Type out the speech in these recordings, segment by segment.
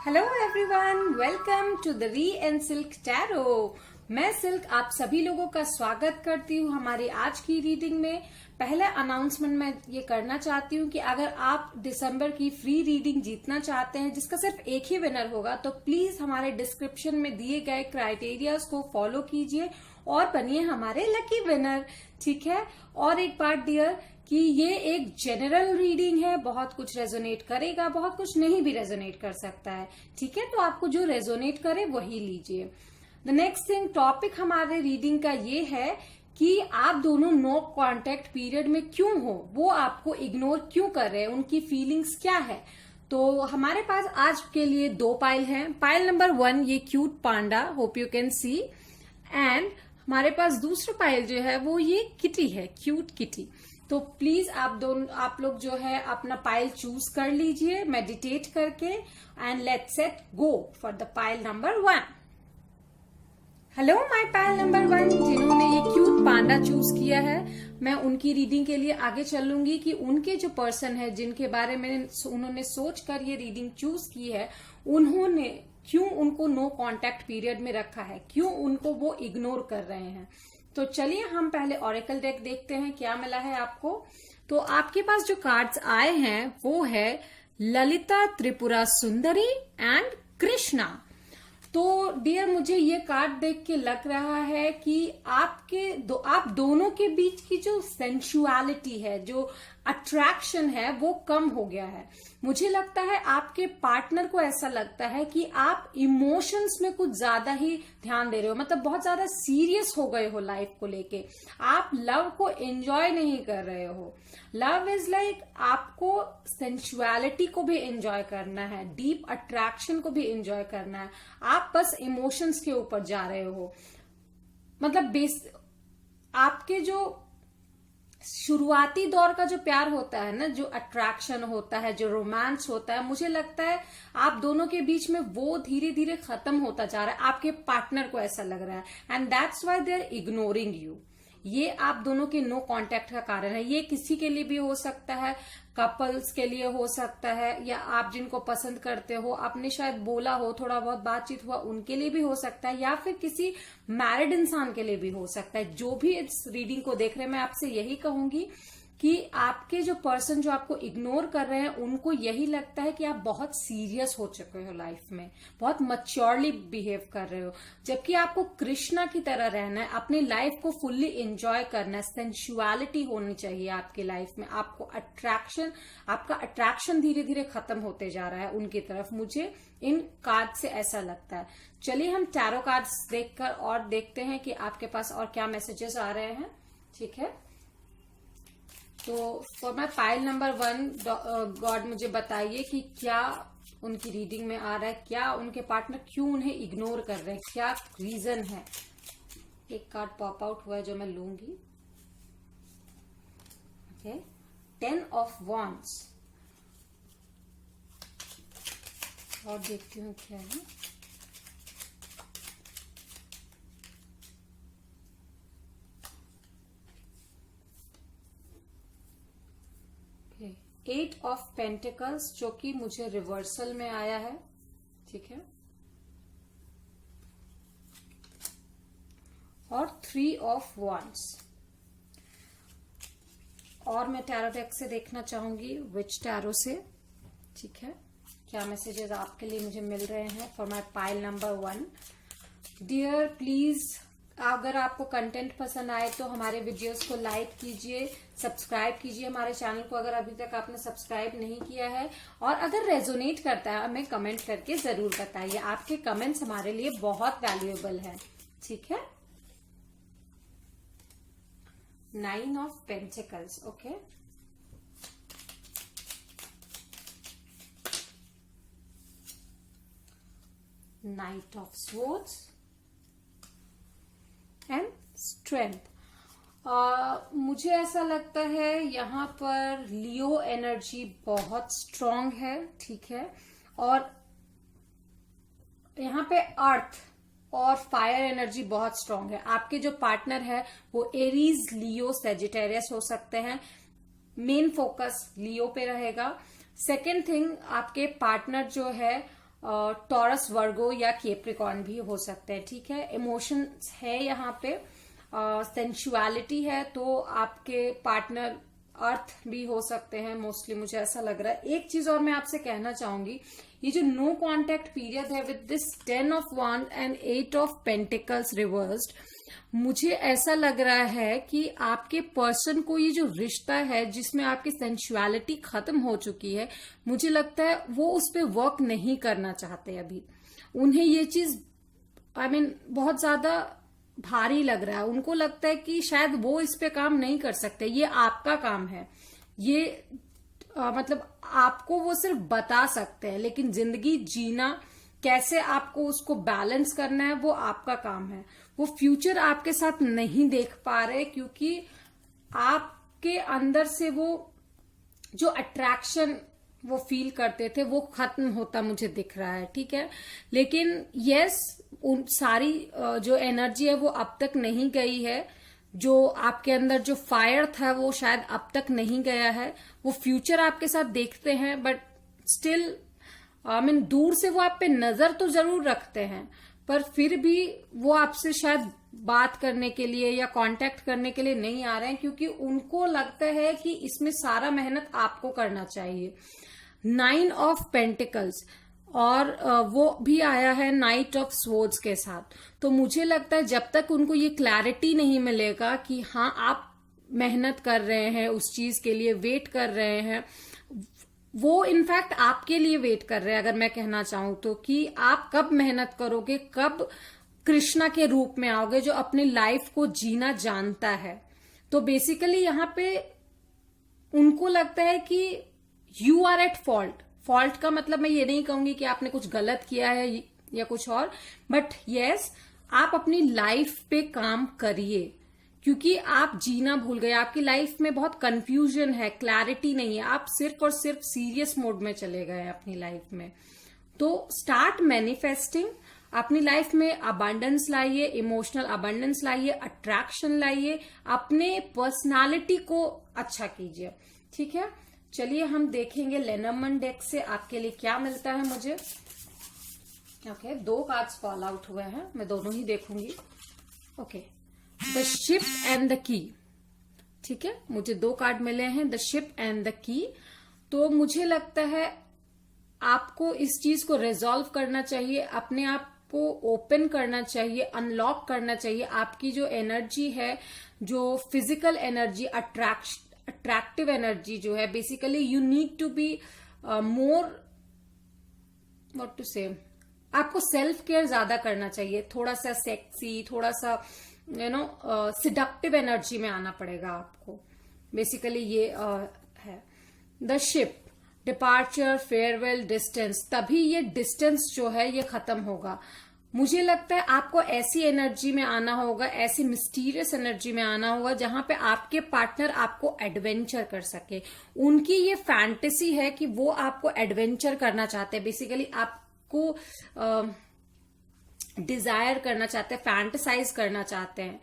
Hello everyone, welcome to the Ree and Silk Tarot. मैं Silk आप सभी लोगों का स्वागत करती हूँ हमारी आज की रीडिंग में। पहले अनाउंसमेंट मैं ये करना चाहती हूँ कि अगर आप दिसंबर की फ्री रीडिंग जीतना चाहते हैं जिसका सिर्फ एक ही विनर होगा, तो प्लीज हमारे डिस्क्रिप्शन में दिए गए क्राइटेरियाज को फॉलो कीजिए और बनिए हमारे लकी विनर, ठीक है। और एक बात डियर कि ये एक जनरल रीडिंग है, बहुत कुछ रेजोनेट करेगा, बहुत कुछ नहीं भी रेजोनेट कर सकता है, ठीक है। तो आपको जो रेजोनेट करे वही लीजिए। द नेक्स्ट थिंग, टॉपिक हमारे रीडिंग का ये है कि आप दोनों नो कांटेक्ट पीरियड में क्यों हो, वो आपको इग्नोर क्यों कर रहे हैं, उनकी फीलिंग्स क्या है। तो हमारे पास आज के लिए दो पाइल हैं। पाइल नंबर 1 ये cute panda, hope you can see, and हमारे पास दूसरा पाइल जो है वो ये किटी है, क्यूट किटी। तो प्लीज आप लोग जो है अपना पाइल चूज कर लीजिए मेडिटेट करके, and let's set go for the pile number 1। Hello my pile number 1, जिन्होंने ये क्यूट पांडा चूज किया है, मैं उनकी रीडिंग के लिए आगे चलूंगी कि उनके जो पर्सन है जिनके बारे में उन्होंने सोच कर ये रीडिंग चूज की है, उन्होंने क्यों उनको नो कांटेक्ट पीरियड में रखा है, क्यों उनको वो इग्नोर कर रहे हैं। तो चलिए हम पहले ऑरेकल डेक देखते हैं क्या मिला है आपको। तो आपके पास जो कार्ड्स आए हैं वो है ललिता त्रिपुरा सुंदरी एंड कृष्णा। तो डियर मुझे ये कार्ड देख के लग रहा है कि आप दोनों के बीच की जो सेंसुअलिटी है, जो अट्रैक्शन है, वो कम हो गया है। मुझे लगता है आपके पार्टनर को ऐसा लगता है कि आप इमोशंस में कुछ ज्यादा ही ध्यान दे रहे हो, मतलब बहुत ज्यादा सीरियस हो गए हो लाइफ को लेके। आप लव को एंजॉय नहीं कर रहे हो। लव इज लाइक आपको सेंसुअलिटी को भी एंजॉय करना है, डीप अट्रैक्शन को भी एंजॉय करना है। आप बस इमोशंस के ऊपर जा रहे हो। मतलब आपके जो शुरुआती दौर का जो प्यार होता है ना, जो अट्रैक्शन होता है, जो रोमांस होता है, मुझे लगता है आप दोनों के बीच में वो धीरे धीरे खत्म होता जा रहा है। आपके पार्टनर को ऐसा लग रहा है, and that's why they are ignoring you. ये आप दोनों के नो कांटेक्ट का कारण है। ये किसी के लिए भी हो सकता है, कपल्स के लिए हो सकता है, या आप जिनको पसंद करते हो, आपने शायद बोला हो, थोड़ा बहुत बातचीत हुआ, उनके लिए भी हो सकता है, या फिर किसी मैरिड इंसान के लिए भी हो सकता है। जो भी इस रीडिंग को देख रहे हैं, मैं आपसे यही कहूंगी कि आपके जो पर्सन जो आपको इग्नोर कर रहे हैं, उनको यही लगता है कि आप बहुत सीरियस हो चुके हो लाइफ में, बहुत मैच्योरली बिहेव कर रहे हो, जबकि आपको कृष्णा की तरह रहना है, अपनी लाइफ को फुल्ली एंजॉय करना है। सेंसुअलिटी होनी चाहिए आपकी लाइफ में। आपका अट्रैक्शन धीरे धीरे खत्म होते जा रहा है उनकी तरफ। मुझे इन कार्ड से ऐसा लगता है। चलिए हम टैरो कार्ड्स देखकर और देखते हैं कि आपके पास और क्या मैसेजेस आ रहे हैं, ठीक है। तो for my pile number 1, God मुझे बताइए कि क्या उनकी रीडिंग में आ रहा है, क्या उनके पार्टनर क्यों उन्हें इग्नोर कर रहे हैं, क्या रीजन है। एक कार्ड पॉप आउट हुआ है जो मैं लूंगी, ओके। 10 ऑफ वॉन्ड्स, और देखती हूँ क्या है। एट ऑफ पेंटिकल्स, जो कि मुझे रिवर्सल में आया है, ठीक है। और 3 ऑफ वॉन्ड्स। और मैं टैरो डेक से देखना चाहूंगी, विच टैरो से, ठीक है। क्या मैसेजेस आपके लिए मुझे मिल रहे हैं for my pile number 1। Dear please, अगर आपको कंटेंट पसंद आए तो हमारे वीडियोस को लाइक कीजिए, सब्सक्राइब कीजिए हमारे चैनल को अगर अभी तक आपने सब्सक्राइब नहीं किया है, और अगर रेजोनेट करता है हमें कमेंट करके जरूर बताइए। आपके कमेंट्स हमारे लिए बहुत वैल्यूएबल है, ठीक है। 9 of pentacles, okay. Night of swords and strength. मुझे ऐसा लगता है यहाँ पर लियो एनर्जी बहुत स्ट्रांग है, ठीक है। और यहाँ पे अर्थ और फायर एनर्जी बहुत स्ट्रांग है। आपके जो पार्टनर है वो एरीज, लियो, सेजिटेरियस हो सकते हैं। मेन फोकस लियो पे रहेगा। सेकेंड थिंग, आपके पार्टनर जो है टॉरस, वर्गो या कैप्रिकॉर्न भी हो सकते हैं। ठीक है, इमोशंस है यहाँ पे, सेंसुअलिटी है, तो आपके पार्टनर अर्थ भी हो सकते हैं मोस्टली, मुझे ऐसा लग रहा है। एक चीज और मैं आपसे कहना चाहूंगी, ये जो नो कॉन्टेक्ट पीरियड है with this 10 of wands and 8 of pentacles reversed, मुझे ऐसा लग रहा है कि आपके पर्सन को ये जो रिश्ता है जिसमें आपकी सेंसुअलिटी खत्म हो चुकी है, मुझे लगता है वो उस पर वर्क नहीं करना चाहते अभी। उन्हें ये चीज बहुत ज्यादा भारी लग रहा है। उनको लगता है कि शायद वो इस पे काम नहीं कर सकते, ये आपका काम है। ये मतलब आपको वो सिर्फ बता सकते हैं, लेकिन जिंदगी जीना कैसे आपको उसको बैलेंस करना है वो आपका काम है। वो फ्यूचर आपके साथ नहीं देख पा रहे क्योंकि आपके अंदर से वो जो अट्रैक्शन वो फील करते थे वो खत्म होता मुझे दिख रहा है। ठीक है, लेकिन यस, उन सारी जो एनर्जी है वो अब तक नहीं गई है। जो आपके अंदर जो फायर था वो शायद अब तक नहीं गया है। वो फ्यूचर आपके साथ देखते हैं, बट स्टिल दूर से वो आप पे नजर तो जरूर रखते हैं, पर फिर भी वो आपसे शायद बात करने के लिए या कांटेक्ट करने के लिए नहीं आ रहे हैं, क्योंकि उनको लगता है कि इसमें सारा मेहनत आपको करना चाहिए। 9 ऑफ पेंटिकल्स, और वो भी आया है नाइट ऑफ स्वॉर्ड्स के साथ। तो मुझे लगता है जब तक उनको ये क्लैरिटी नहीं मिलेगा कि हाँ आप मेहनत कर रहे हैं, उस चीज के लिए वेट कर रहे हैं, वो इनफैक्ट आपके लिए वेट कर रहे हैं, अगर मैं कहना चाहूं तो, कि आप कब मेहनत करोगे, कब कृष्णा के रूप में आओगे जो अपनी लाइफ को जीना जानता है। तो बेसिकली यहाँ पे उनको लगता है कि you are at fault. Fault का मतलब मैं ये नहीं कहूंगी कि आपने कुछ गलत किया है या कुछ और, बट यस, आप अपनी लाइफ पे काम करिए, क्योंकि आप जीना भूल गए। आपकी लाइफ में बहुत कंफ्यूजन है, क्लैरिटी नहीं है, आप सिर्फ और सिर्फ सीरियस मोड में चले गए अपनी लाइफ में। तो स्टार्ट मैनिफेस्टिंग, अपनी लाइफ में अबंडेंस लाइए, इमोशनल अबंडेंस लाइए, अट्रैक्शन लाइए, अपने पर्सनालिटी को अच्छा कीजिए। ठीक है, चलिए हम देखेंगे लेनर्मन डेक से आपके लिए क्या मिलता है मुझे। ओके, 2 कार्ड्स फॉल आउट हुए हैं, मैं दोनों ही देखूंगी। Okay, the ship and the key. ठीक है, मुझे 2 कार्ड मिले हैं, the ship and the key. तो मुझे लगता है आपको इस चीज को रिजॉल्व करना चाहिए, अपने आप को ओपन करना चाहिए, अनलॉक करना चाहिए। आपकी जो एनर्जी है, जो फिजिकल एनर्जी, अट्रैक्टिव एनर्जी जो है, basically you need to be more, what to say, आपको सेल्फ केयर ज्यादा करना चाहिए, थोड़ा सा सेक्सी, थोड़ा सा सिडक्टिव एनर्जी में आना पड़ेगा आपको। बेसिकली ये है the ship, departure, farewell, distance. तभी ये डिस्टेंस जो है ये खत्म होगा। मुझे लगता है आपको ऐसी एनर्जी में आना होगा, ऐसी मिस्टीरियस एनर्जी में आना होगा जहां पे आपके पार्टनर आपको एडवेंचर कर सके। उनकी ये फैंटेसी है कि वो आपको एडवेंचर करना चाहते हैं, बेसिकली आपको डिजायर करना चाहते हैं, फैंटेसाइज करना चाहते हैं।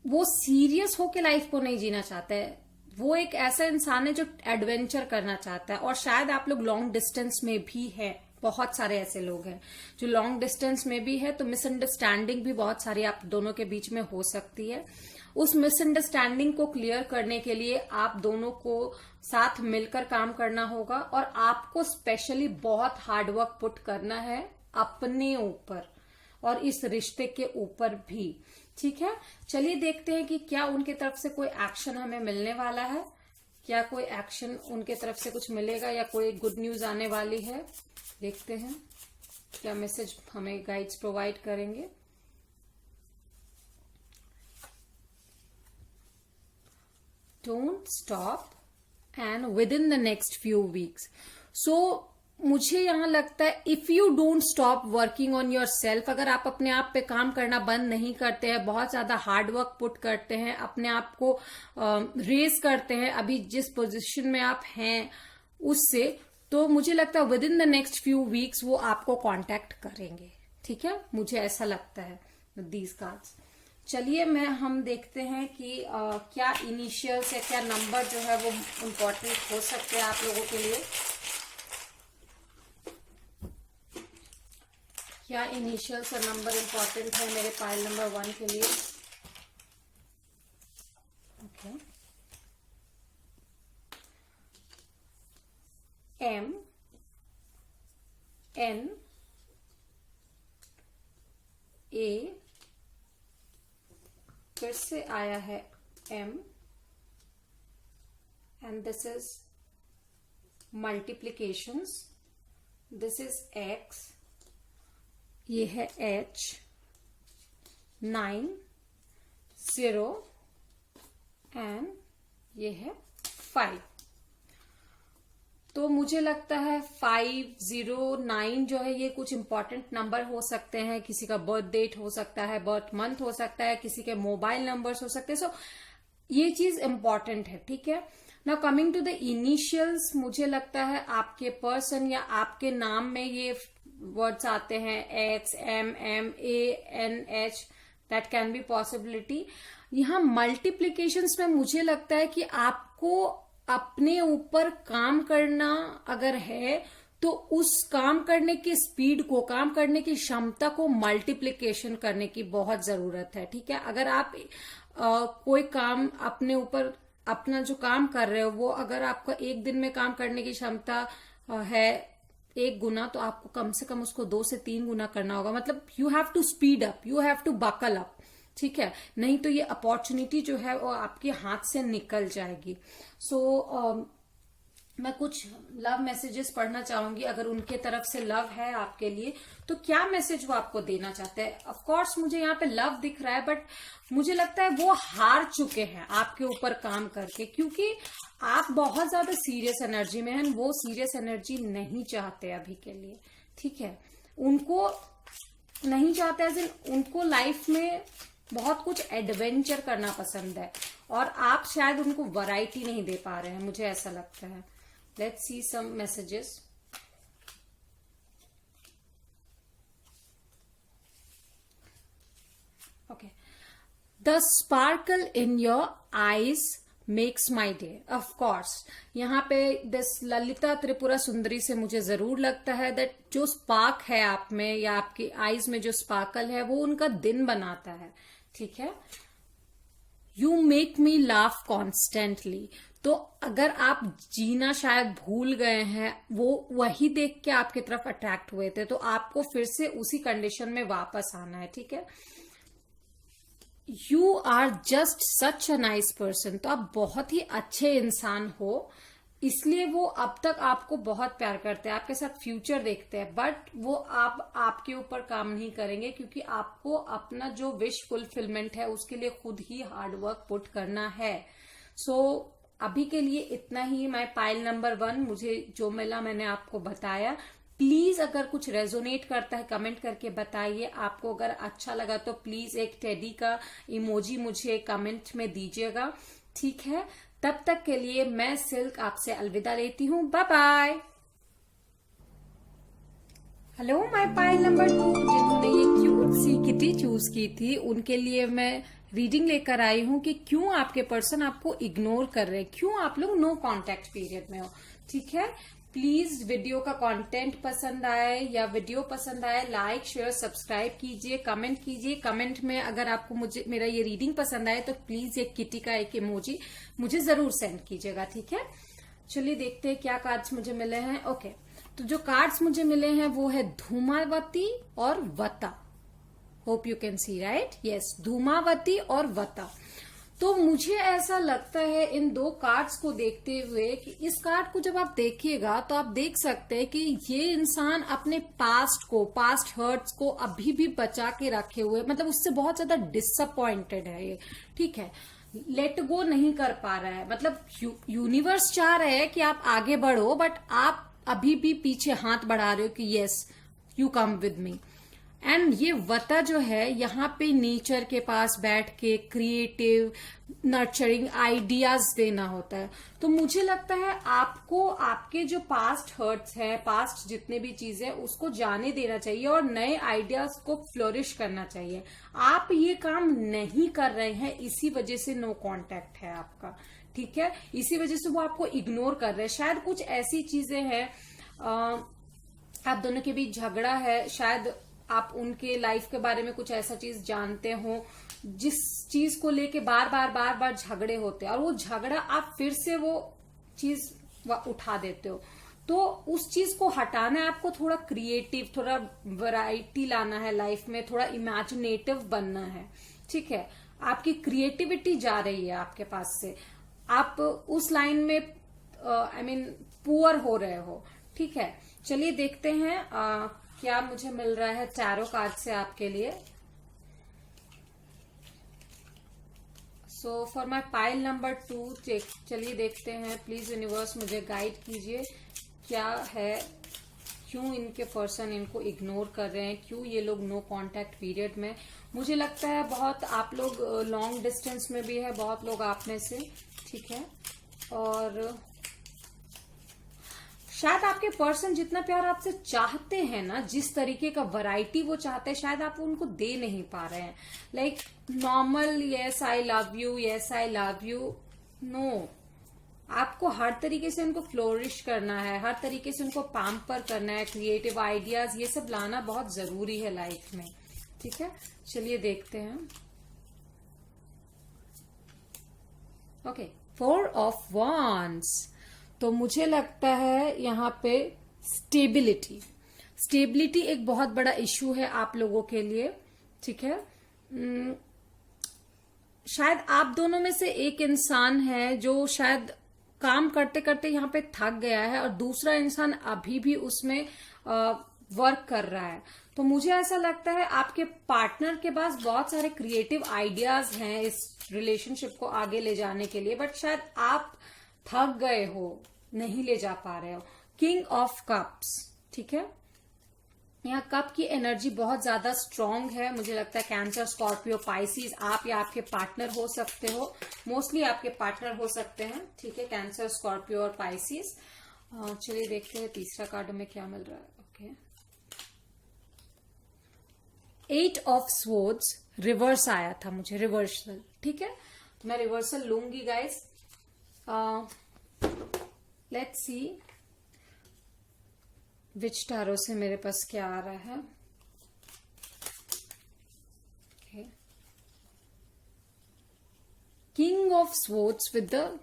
वो सीरियस होके लाइफ को नहीं जीना चाहते हैं। वो एक ऐसा इंसान है जो एडवेंचर करना चाहता है। और शायद आप लोग लॉन्ग डिस्टेंस में भी है, बहुत सारे ऐसे लोग हैं जो लॉन्ग डिस्टेंस में भी है। तो मिसअंडरस्टैंडिंग भी बहुत सारी आप दोनों के बीच में हो सकती है। उस मिसअंडरस्टैंडिंग को क्लियर करने के लिए आप दोनों को साथ मिलकर काम करना होगा, और आपको स्पेशली बहुत हार्डवर्क पुट करना है अपने ऊपर और इस रिश्ते के ऊपर भी। ठीक है, चलिए देखते हैं कि क्या उनके तरफ से कोई एक्शन हमें मिलने वाला है, क्या कोई एक्शन उनके तरफ से कुछ मिलेगा या कोई गुड न्यूज आने वाली है। देखते हैं क्या मैसेज हमें गाइड्स प्रोवाइड करेंगे। Don't stop and within the next few weeks. So मुझे यहां लगता है if you don't stop working on yourself, अगर आप अपने आप पे काम करना बंद नहीं करते हैं, बहुत ज्यादा हार्ड वर्क पुट करते हैं, अपने आप को रेस करते हैं अभी जिस पोजीशन में आप हैं उससे, तो मुझे लगता है with in the next few weeks वो आपको कांटेक्ट करेंगे। ठीक है, मुझे ऐसा लगता है दीज कार्ड्स। चलिए हम देखते हैं कि क्या इनिशियल्स या क्या नंबर जो है वो इम्पोर्टेंट हो सकते हैं आप लोगों के लिए। क्या इनिशियल्स और नंबर इंपॉर्टेंट है मेरे पाइल नंबर 1 के लिए? ओके, M, N, A, फिर से आया है M, and this is multiplications, this is X, ये है H, 9, 0 एंड ये है 5। तो मुझे लगता है 5, 0, 9 जो है ये कुछ इंपॉर्टेंट नंबर हो सकते हैं। किसी का बर्थ डेट हो सकता है, बर्थ मंथ हो सकता है, किसी के मोबाइल नंबर्स हो सकते हैं। सो ये चीज इंपॉर्टेंट है, ठीक है। Now coming to the initials, मुझे लगता है आपके पर्सन या आपके नाम में ये वर्ड्स आते हैं, X, M, M, A, N, H, that can be possibility. यहाँ मल्टीप्लीकेशंस में मुझे लगता है कि आपको अपने ऊपर काम करना अगर है तो उस काम करने की स्पीड को, काम करने की क्षमता को मल्टीप्लीकेशन करने की बहुत जरूरत है, ठीक है। अगर आप कोई काम अपने ऊपर, अपना जो काम कर रहे हो वो अगर आपका एक दिन में काम करने की क्षमता है 1 गुना, तो आपको कम से कम उसको 2 से 3 गुना करना होगा। मतलब you have to speed up, you have to buckle up, ठीक है। नहीं तो ये अपॉर्चुनिटी जो है वो आपके हाथ से निकल जाएगी। सो मैं कुछ लव मैसेजेस पढ़ना चाहूंगी। अगर उनके तरफ से लव है आपके लिए तो क्या मैसेज वो आपको देना चाहते हैं। ऑफ कोर्स मुझे यहाँ पे लव दिख रहा है, बट मुझे लगता है वो हार चुके हैं आपके ऊपर काम करके, क्योंकि आप बहुत ज्यादा सीरियस एनर्जी में हैं। वो सीरियस एनर्जी नहीं चाहते अभी के लिए, ठीक है। उनको नहीं चाहते, उनको लाइफ में बहुत कुछ एडवेंचर करना पसंद है और आप शायद उनको वैरायटी नहीं दे पा रहे हैं, मुझे ऐसा लगता है। Let's see some messages. Okay, the sparkle in your eyes makes my day. Of course यहाँ पे दिस ललिता त्रिपुरा सुंदरी से मुझे जरूर लगता है दैट जो स्पार्क है आप में या आपकी आईज में जो स्पार्कल है वो उनका दिन बनाता है, ठीक है। You make me laugh constantly. तो अगर आप जीना शायद भूल गए हैं, वो वही देख के आपकी तरफ अट्रैक्ट हुए थे, तो आपको फिर से उसी कंडीशन में वापस आना है, ठीक है। You are just such a nice person. तो आप बहुत ही अच्छे इंसान हो, इसलिए वो अब तक आपको बहुत प्यार करते हैं, आपके साथ फ्यूचर देखते हैं, बट वो आपके ऊपर काम नहीं करेंगे क्योंकि आपको अपना जो विश फुलफिलमेंट है उसके लिए खुद ही हार्ड वर्क पुट करना है। सो अभी के लिए इतना ही। मैं पाइल नंबर 1 मुझे जो मिला मैंने आपको बताया। प्लीज अगर कुछ रेजोनेट करता है कमेंट करके बताइए। आपको अगर अच्छा लगा तो प्लीज एक टेडी का इमोजी मुझे कमेंट में दीजिएगा, ठीक है। तब तक के लिए मैं सिल्क आपसे अलविदा लेती हूँ। Bye bye. Hello my pile number 2, जिन्होंने ये क्यूट सी किटी चूज की थी उनके लिए मैं रीडिंग लेकर आई हूँ कि क्यों आपके पर्सन आपको इग्नोर कर रहे हैं, क्यों आप लोग नो कांटेक्ट पीरियड में हो, ठीक है। प्लीज वीडियो का कंटेंट पसंद आए या वीडियो पसंद आए, लाइक शेयर सब्सक्राइब कीजिए, कमेंट कीजिए। कमेंट में अगर आपको मुझे मेरा ये रीडिंग पसंद आए तो प्लीज एक किटी का एक इमोजी मुझे जरूर सेंड कीजिएगा, ठीक है। चलिए देखते हैं क्या कार्ड्स मुझे मिले हैं। ओके, तो जो कार्ड्स मुझे मिले हैं वो है धूमावती और वता। Hope you can C, right, yes, Dhumavati और वता। तो मुझे ऐसा लगता है इन 2 कार्ड्स को देखते हुए कि इस कार्ड को जब आप देखिएगा तो आप देख सकते हैं कि ये इंसान अपने पास्ट हर्ट्स को अभी भी बचा के रखे हुए, मतलब उससे बहुत ज्यादा डिसअपॉइंटेड है ये, ठीक है। लेट गो नहीं कर पा रहा है, मतलब यूनिवर्स चाह रहे हैं कि आप आगे बढ़ो, बट आप अभी भी पीछे हाथ बढ़ा रहे हो कि yes you come with me. And ये वता जो है यहाँ पे नेचर के पास बैठ के क्रिएटिव नर्चरिंग आइडियाज देना होता है। तो मुझे लगता है आपको आपके जो पास्ट हर्ट्स है, पास्ट जितने भी चीजें उसको जाने देना चाहिए और नए आइडियाज को फ्लोरिश करना चाहिए। आप ये काम नहीं कर रहे हैं, इसी वजह से नो कांटेक्ट है आपका, ठीक है। इसी वजह से वो आपको इग्नोर कर रहे हैं। शायद कुछ ऐसी चीजें हैं, आप दोनों के बीच झगड़ा है, शायद आप उनके लाइफ के बारे में कुछ ऐसा चीज जानते हो जिस चीज को लेके बार बार झगड़े होते हैं, और वो झगड़ा आप फिर से वो चीज उठा देते हो, तो उस चीज को हटाना है आपको। थोड़ा क्रिएटिव, थोड़ा वैरायटी लाना है लाइफ में, थोड़ा इमेजिनेटिव बनना है, ठीक है। आपकी क्रिएटिविटी जा रही है आपके पास से, आप उस लाइन में पुअर हो रहे हो, ठीक है। चलिए देखते हैं क्या मुझे मिल रहा है टैरो कार्ड से आपके लिए। So for my pile number 2, चलिए देखते हैं। प्लीज यूनिवर्स मुझे गाइड कीजिए, क्या है, क्यों इनके पर्सन इनको इग्नोर कर रहे हैं, क्यों ये लोग नो कांटेक्ट पीरियड में। मुझे लगता है बहुत आप लोग लॉन्ग डिस्टेंस में भी है, बहुत लोग आप में से, ठीक है। और शायद आपके पर्सन जितना प्यार आपसे चाहते हैं ना, जिस तरीके का वैरायटी वो चाहते हैं, शायद आप उनको दे नहीं पा रहे हैं। Like normal yes I love you, yes I love you, no, आपको हर तरीके से उनको फ्लोरिश करना है, हर तरीके से उनको पैम्पर करना है, क्रिएटिव आइडियाज ये सब लाना बहुत जरूरी है लाइफ में, ठीक है। चलिए देखते हैं। ओके, 4 ऑफ वांड्स, तो मुझे लगता है यहाँ पे स्टेबिलिटी एक बहुत बड़ा इश्यू है आप लोगों के लिए, ठीक है। शायद आप दोनों में से एक इंसान है जो शायद काम करते करते यहाँ पे थक गया है, और दूसरा इंसान अभी भी उसमें वर्क कर रहा है। तो मुझे ऐसा लगता है आपके पार्टनर के पास बहुत सारे क्रिएटिव आइडियाज हैं इस रिलेशनशिप को आगे ले जाने के लिए, बट शायद आप थक गए हो, नहीं ले जा पा रहे हो। किंग ऑफ कप्स, ठीक है। यहाँ कप की एनर्जी बहुत ज्यादा स्ट्रांग है। मुझे लगता है कैंसर, स्कॉर्पियो, पाइसिस, आप या आपके पार्टनर हो सकते हो, मोस्टली आपके पार्टनर हो सकते हैं, ठीक है। कैंसर, स्कॉर्पियो और पाइसिस। चलिए देखते हैं तीसरा कार्ड में क्या मिल रहा है। ओके, 8 ऑफ स्वॉर्ड्स रिवर्स आया था मुझे, रिवर्सल, ठीक है। तो मैं रिवर्सल लूंगी guys. Let's see which tarot से मेरे पास क्या आ रहा है। King of swords with the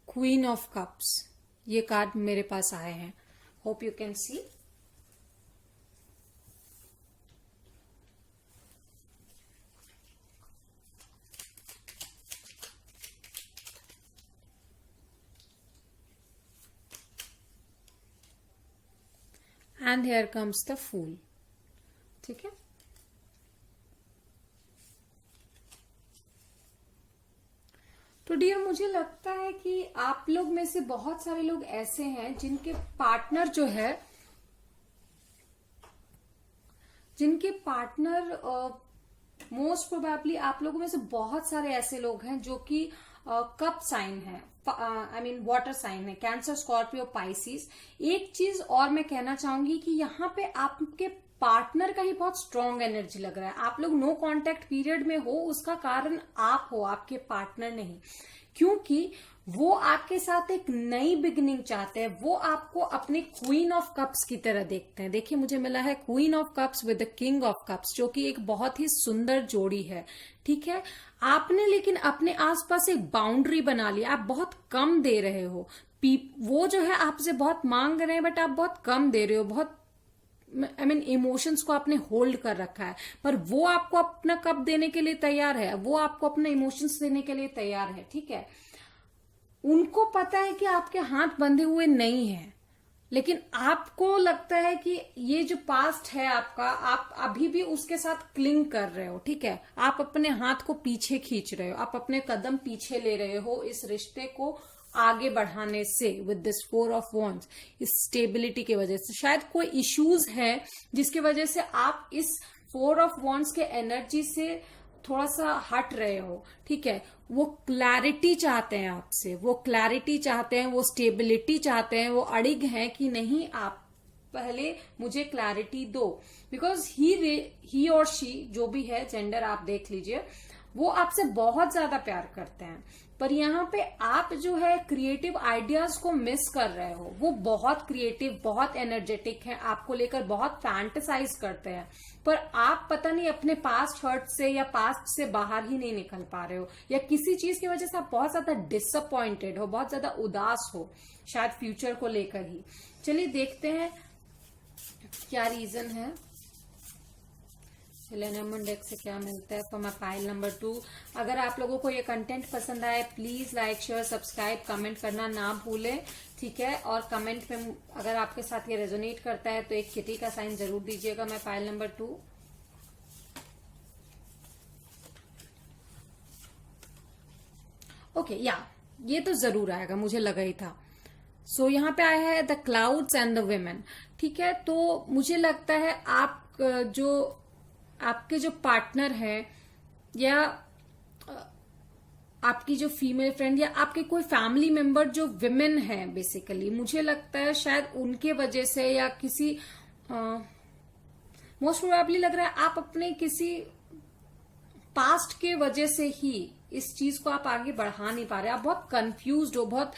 queen of cups, ये कार्ड मेरे पास आए हैं। Hope you can see. And here comes the fool, ठीक है। तो डियर, मुझे लगता है कि आप लोग में से बहुत सारे लोग ऐसे हैं जिनके पार्टनर मोस्ट प्रोबेबली आप लोगों में से बहुत सारे ऐसे लोग हैं जो कि कप साइन है, वाटर साइन है, कैंसर, स्कॉर्पियो, पाइसिस। एक चीज और मैं कहना चाहूंगी कि यहाँ पे आपके पार्टनर का ही बहुत स्ट्रांग एनर्जी लग रहा है। आप लोग नो कांटेक्ट पीरियड में हो, उसका कारण आप हो, आपके पार्टनर नहीं, क्योंकि वो आपके साथ एक नई बिगिनिंग चाहते हैं। वो आपको अपने क्वीन ऑफ कप्स की तरह देखते हैं। देखिए, मुझे मिला है queen of cups with the king of cups, जो कि एक बहुत ही सुंदर जोड़ी है, ठीक है। आपने लेकिन अपने आसपास एक बाउंड्री बना ली, आप बहुत कम दे रहे हो। वो जो है आपसे बहुत मांग रहे हैं, बट आप बहुत कम दे रहे हो, बहुत इमोशंस को आपने होल्ड कर रखा है। पर वो आपको अपना कप देने के लिए तैयार है, वो आपको अपने इमोशंस देने के लिए तैयार है, ठीक है। उनको पता है कि आपके हाथ बंधे हुए नहीं है, लेकिन आपको लगता है कि ये जो पास्ट है आपका, आप अभी भी उसके साथ क्लिंग कर रहे हो, ठीक है। आप अपने हाथ को पीछे खींच रहे हो, आप अपने कदम पीछे ले रहे हो इस रिश्ते को आगे बढ़ाने से, विद दिस 4 ऑफ वॉन्ड्स, इस स्टेबिलिटी की वजह से। शायद कोई इश्यूज है जिसकी वजह से आप इस 4 ऑफ वॉन्ड्स के एनर्जी से थोड़ा सा हट रहे हो, ठीक है। वो क्लैरिटी चाहते हैं आपसे, वो क्लैरिटी चाहते हैं, वो स्टेबिलिटी चाहते हैं, वो अड़िग हैं कि नहीं, आप पहले मुझे क्लैरिटी दो। बिकॉज ही और शी जो भी है, जेंडर आप देख लीजिए, वो आपसे बहुत ज्यादा प्यार करते हैं, पर यहाँ पे आप जो है क्रिएटिव आइडियाज को मिस कर रहे हो। वो बहुत क्रिएटिव, बहुत एनर्जेटिक है, आपको लेकर बहुत फैंटेसाइज करते हैं, पर आप पता नहीं अपने पास्ट हर्ट से या पास्ट से बाहर ही नहीं निकल पा रहे हो, या किसी चीज की वजह से आप बहुत ज्यादा डिसअपॉइंटेड हो, बहुत ज्यादा उदास हो, शायद फ्यूचर को लेकर ही। चलिए देखते हैं क्या रीजन है। लेनोमन डेक से क्या मिलता है फॉर माय पाइल नंबर 2। अगर आप लोगों को ये कंटेंट पसंद आए, please like, share, subscribe, comment करना ना भूलें, ठीक है। और कमेंट में अगर आपके साथ ये रेजोनेट करता है तो एक किटी का साइन जरूर दीजिएगा। मैं पाइल नंबर 2। ओके, या ये तो जरूर आएगा, मुझे लगा ही था। सो यहाँ पे आया है the clouds and the women, ठीक है। तो मुझे लगता है आपके जो पार्टनर है, या आपकी जो फीमेल फ्रेंड, या आपके कोई फैमिली मेंबर जो विमेन है बेसिकली, मुझे लगता है शायद उनके वजह से, या किसी मोस्ट प्रोबेबली लग रहा है आप अपने किसी पास्ट के वजह से ही इस चीज को आप आगे बढ़ा नहीं पा रहे। आप बहुत कंफ्यूज्ड हो, बहुत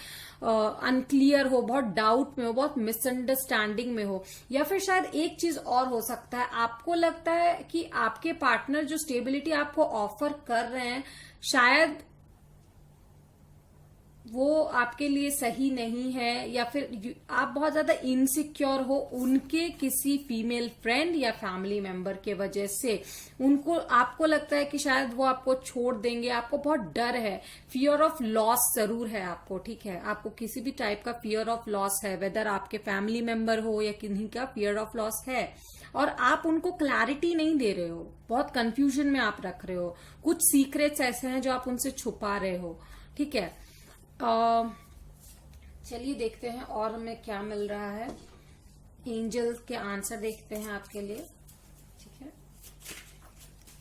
अनक्लियर हो, बहुत डाउट में हो, बहुत मिसअंडरस्टैंडिंग में हो, या फिर शायद एक चीज और हो सकता है, आपको लगता है कि आपके पार्टनर जो स्टेबिलिटी आपको ऑफर कर रहे हैं, शायद वो आपके लिए सही नहीं है, या फिर आप बहुत ज्यादा इनसिक्योर हो उनके किसी फीमेल फ्रेंड या फैमिली मेंबर के वजह से। आपको लगता है कि शायद वो आपको छोड़ देंगे, आपको बहुत डर है, फियर ऑफ लॉस जरूर है आपको, ठीक है। आपको किसी भी टाइप का फियर ऑफ लॉस है, वेदर आपके फैमिली मेंबर हो या किन्हीं का फियर ऑफ लॉस है, और आप उनको क्लैरिटी नहीं दे रहे हो, बहुत कंफ्यूजन में आप रख रहे हो। कुछ सीक्रेट्स ऐसे हैं जो आप उनसे छुपा रहे हो, ठीक है। चलिए देखते हैं और हमें क्या मिल रहा है। एंजल के आंसर देखते हैं आपके लिए, ठीक है।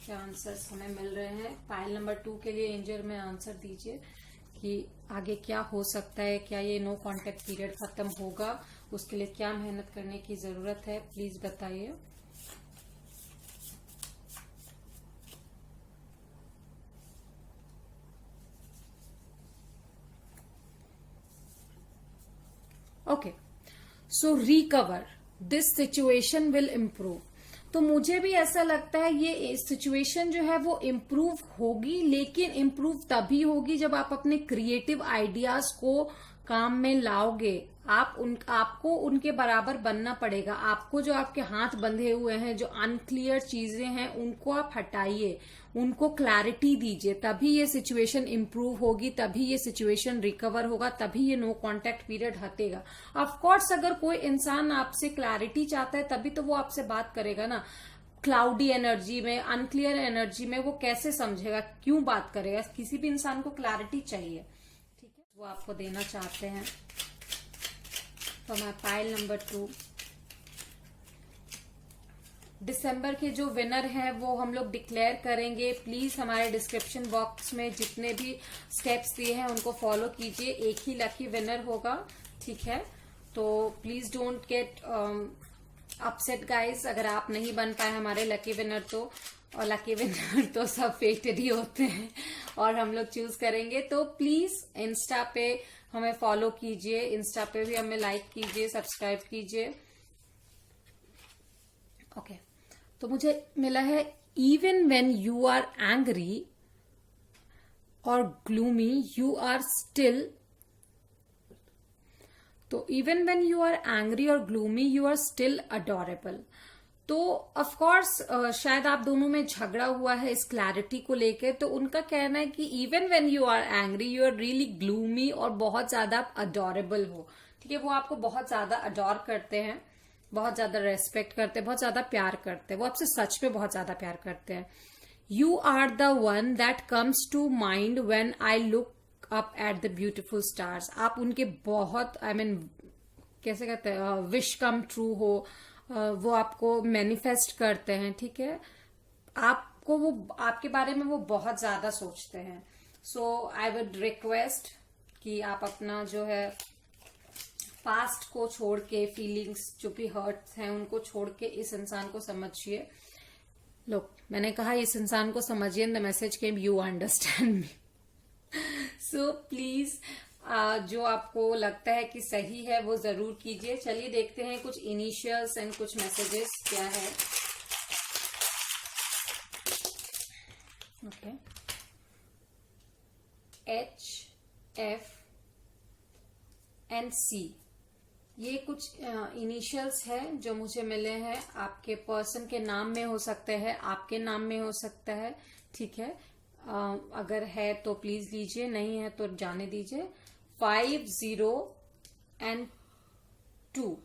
क्या आंसर्स हमें मिल रहे हैं पाइल नंबर 2 के लिए। एंजल में आंसर दीजिए कि आगे क्या हो सकता है, क्या ये नो कांटेक्ट पीरियड खत्म होगा, उसके लिए क्या मेहनत करने की जरूरत है, प्लीज बताइए। Okay, so recover, this situation will improve. तो मुझे भी ऐसा लगता है ये सिचुएशन जो है वो इम्प्रूव होगी, लेकिन इम्प्रूव तभी होगी जब आप अपने क्रिएटिव आइडियाज को काम में लाओगे। आपको उनके बराबर बनना पड़ेगा। आपको जो आपके हाथ बंधे हुए हैं, जो अनक्लियर चीजें हैं, उनको आप हटाइए, उनको क्लैरिटी दीजिए, तभी ये सिचुएशन इम्प्रूव होगी, तभी ये सिचुएशन रिकवर होगा, तभी ये नो कांटेक्ट पीरियड हटेगा। ऑफ कोर्स अगर कोई इंसान आपसे क्लैरिटी चाहता है तभी तो वो आपसे बात करेगा ना। क्लाउडी एनर्जी में, अनक्लियर एनर्जी में वो कैसे समझेगा, क्यों बात करेगा? किसी भी इंसान को क्लैरिटी चाहिए, ठीक है, वो आपको देना चाहते हैं। तो मैं पाइल नंबर 2, दिसंबर के जो विनर हैं वो हम लोग डिक्लेयर करेंगे। प्लीज हमारे डिस्क्रिप्शन बॉक्स में जितने भी स्टेप्स दिए हैं उनको फॉलो कीजिए, एक ही लकी विनर होगा, ठीक है। तो please don't get upset guys अगर आप नहीं बन पाए हमारे लकी विनर तो, और लकी विनर तो सब फेटेड ही होते हैं और हम लोग चूज करेंगे। तो प्लीज इंस्टा पे हमें फॉलो कीजिए, इंस्टा पे भी हमें लाइक कीजिए, सब्सक्राइब कीजिए, ओके। तो मुझे मिला है even when you are angry और ग्लूमी यू आर स्टिल। तो even when you are angry और gloomy you are still adorable. तो ऑफ कोर्स शायद आप दोनों में झगड़ा हुआ है इस क्लैरिटी को लेकर। तो उनका कहना है कि even when you are angry you are really gloomy और बहुत ज्यादा अडोरेबल हो, ठीक है। वो आपको बहुत ज्यादा अडोर करते हैं, बहुत ज्यादा रेस्पेक्ट करते हैं, बहुत ज्यादा प्यार करते हैं, वो आपसे सच में बहुत ज्यादा प्यार करते हैं। You are the one that comes to mind when I look up at the beautiful stars. आप उनके बहुत कैसे कहते हैं, विश कम ट्रू हो, वो आपको मैनिफेस्ट करते हैं, ठीक है। आपको वो, आपके बारे में वो बहुत ज्यादा सोचते हैं। सो आई वुड रिक्वेस्ट कि आप अपना जो है पास्ट को छोड़ के, फीलिंग्स जो भी हर्ट्स हैं उनको छोड़ के इस इंसान को समझिए। लोग, मैंने कहा इस इंसान को समझिए, the message came, you understand me. So please जो आपको लगता है कि सही है वो जरूर कीजिए। चलिए देखते हैं कुछ इनिशियल्स एंड कुछ मैसेजेस क्या है। Okay, H, F and C, ये कुछ इनिशियल्स है जो मुझे मिले हैं। आपके पर्सन के नाम में हो सकते हैं, आपके नाम में हो सकता है, ठीक है। अगर है तो प्लीज लीजिए, नहीं है तो जाने दीजिए। 5, 0 एंड 2।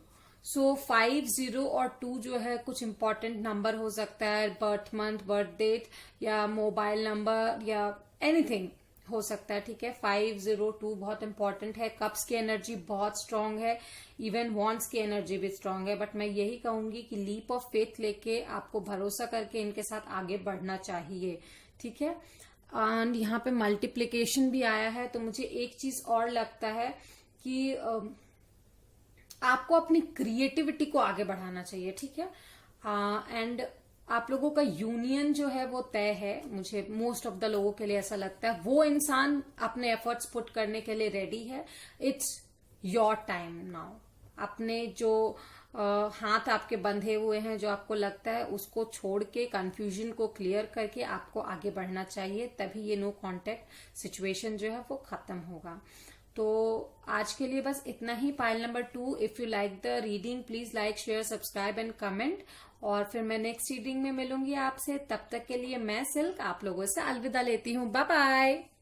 सो 5, 0 और 2 जो है कुछ इंपॉर्टेंट नंबर हो सकता है, बर्थ मंथ, बर्थ डेट या मोबाइल नंबर या एनीथिंग हो सकता है, ठीक है। 5, 0, 2 बहुत इंपॉर्टेंट है। कप्स की एनर्जी बहुत स्ट्रांग है, इवन वॉन्ड्स की एनर्जी भी स्ट्रांग है। बट मैं यही कहूंगी कि लीप ऑफ फेथ लेके आपको भरोसा करके इनके साथ आगे बढ़ना चाहिए, ठीक है। एंड यहाँ पे मल्टीप्लीकेशन भी आया है, तो मुझे एक चीज और लगता है कि आपको अपनी क्रिएटिविटी को आगे बढ़ाना चाहिए, ठीक है। एंड आप लोगों का यूनियन जो है वो तय है, मुझे मोस्ट ऑफ द लोगों के लिए ऐसा लगता है। वो इंसान अपने एफर्ट्स पुट करने के लिए रेडी है। It's your time now. अपने जो हाथ आपके बंधे हुए हैं, जो आपको लगता है, उसको छोड़ के कंफ्यूजन को क्लियर करके आपको आगे बढ़ना चाहिए, तभी ये नो कांटेक्ट सिचुएशन जो है वो खत्म होगा। तो आज के लिए बस इतना ही। Pile number 2, if you like the reading please like, share, subscribe and comment. और फिर मैं नेक्स्ट रीडिंग में मिलूंगी आपसे। तब तक के लिए मैं सिल्क आप लोगों से अलविदा लेती हूँ। Bye bye.